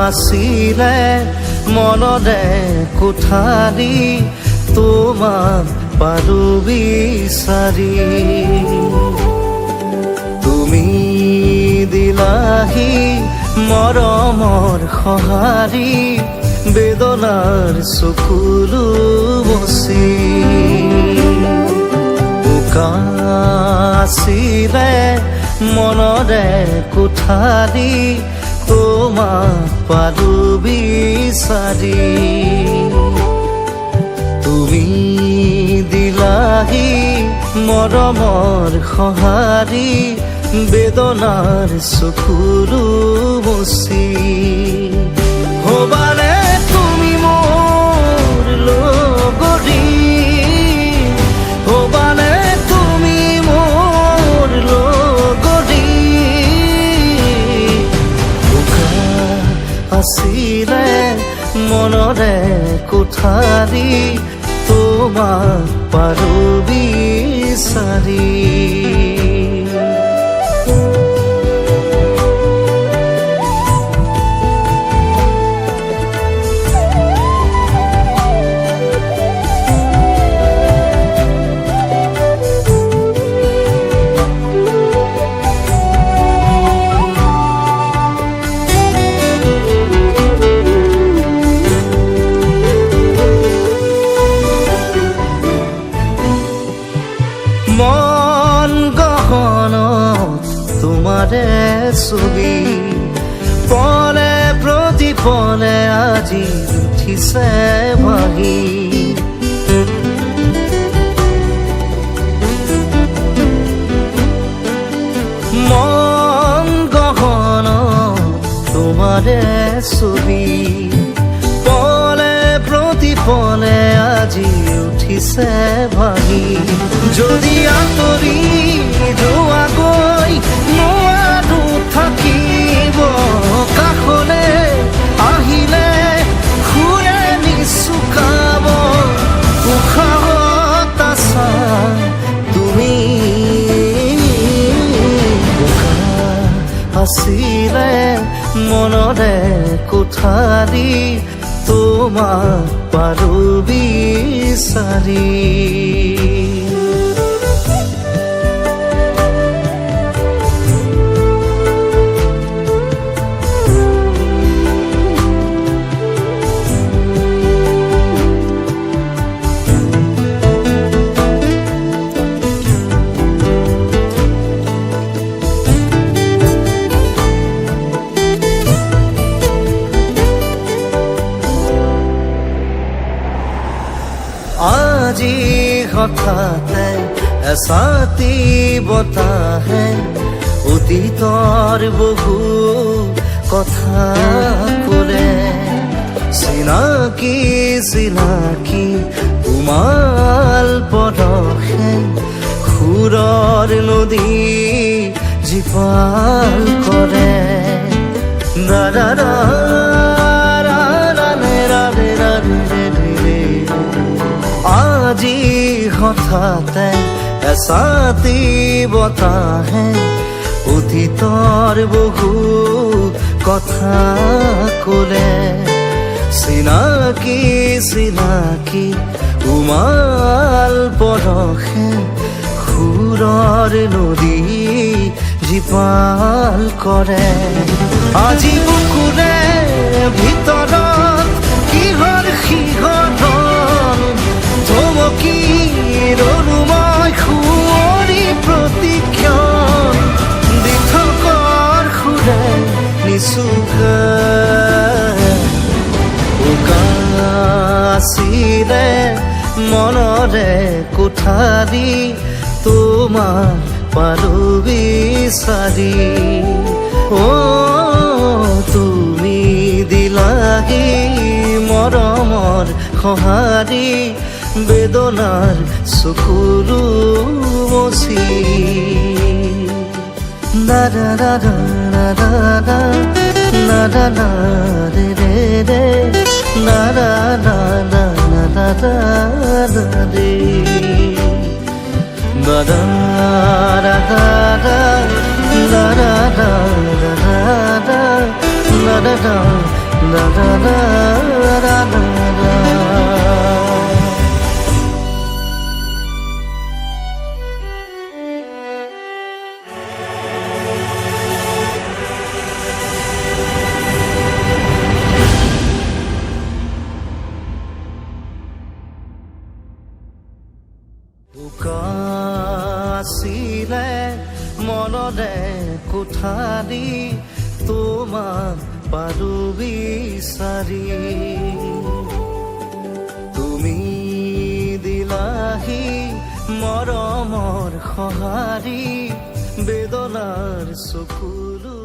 আছিলে মনৰে কোঠালি তোমাক পালো বিচাৰি তুমি দিলাহি মৰমৰ সঁহাৰি বেদনাৰ চকুলো মচি আছিলে মনৰে কোঠালি তোমাক পালো বিচাৰি তুমি দিলাহি মৰমৰ সঁহাৰি বেদনাৰ চকুলো মচি হবানে তুমি মোৰ লগৰী হবানে তুমি মোৰ লগৰী আছিলে মনৰে কোঠালি তোমাক পালো বিচাৰি মন গহনত তোমাৰে ছবি পলে প্ৰতিপলে আজি উঠিছে ভাহি মন গহনত তোমাৰে ছবি পলে প্ৰতিপলে আজি উঠিছে ভাহি যদি আঁতৰি যোৱাগৈ নোৱাৰো থাকিব কাষলে আহিলে ঘূৰে নিচুকাব উশাহত আছা তুমি আছিলে মনৰে কোঠালি তোমাক পালো বিচাৰি আজি হঠাতে এছাতি বতাহে অতীতৰ বহু কথা ক'লে চিনাকি চিনাকি উমাল পদহে সুৰৰ নদী জীপাল কৰে দাদা আজি হঠাতে এছাতি বতাহে অতীতৰ বহু কথা ক'লে চিনাকি চিনাকি উমাল পৰশে সুৰৰ নদী জীপাল কৰে আজি বুকুৰে ভিতৰত কিহৰ সিহঁতন ধমকি ৰলো মই সুঁৱৰি প্ৰতিক্ষণ দি থকাৰ সুৰে নিচুকা আছিলে মনৰে কোঠালি তোমাক পালো বিচাৰি তুমি দিলাহি মৰমৰ সঁহাৰি বেদনাৰ চকুলো মচি নাৰা নাৰা নাৰা নাৰা নাৰা ৰে ৰে ৰে নাৰা নাৰা নাৰা ৰে নাৰা নাৰা নাৰা নাৰা নাৰা আছিলে মনৰে কোঠালি তোমাক পাৰো বিচাৰি তুমি দিলাহি মৰমৰ সঁহাৰি বেদনাৰ চকুলো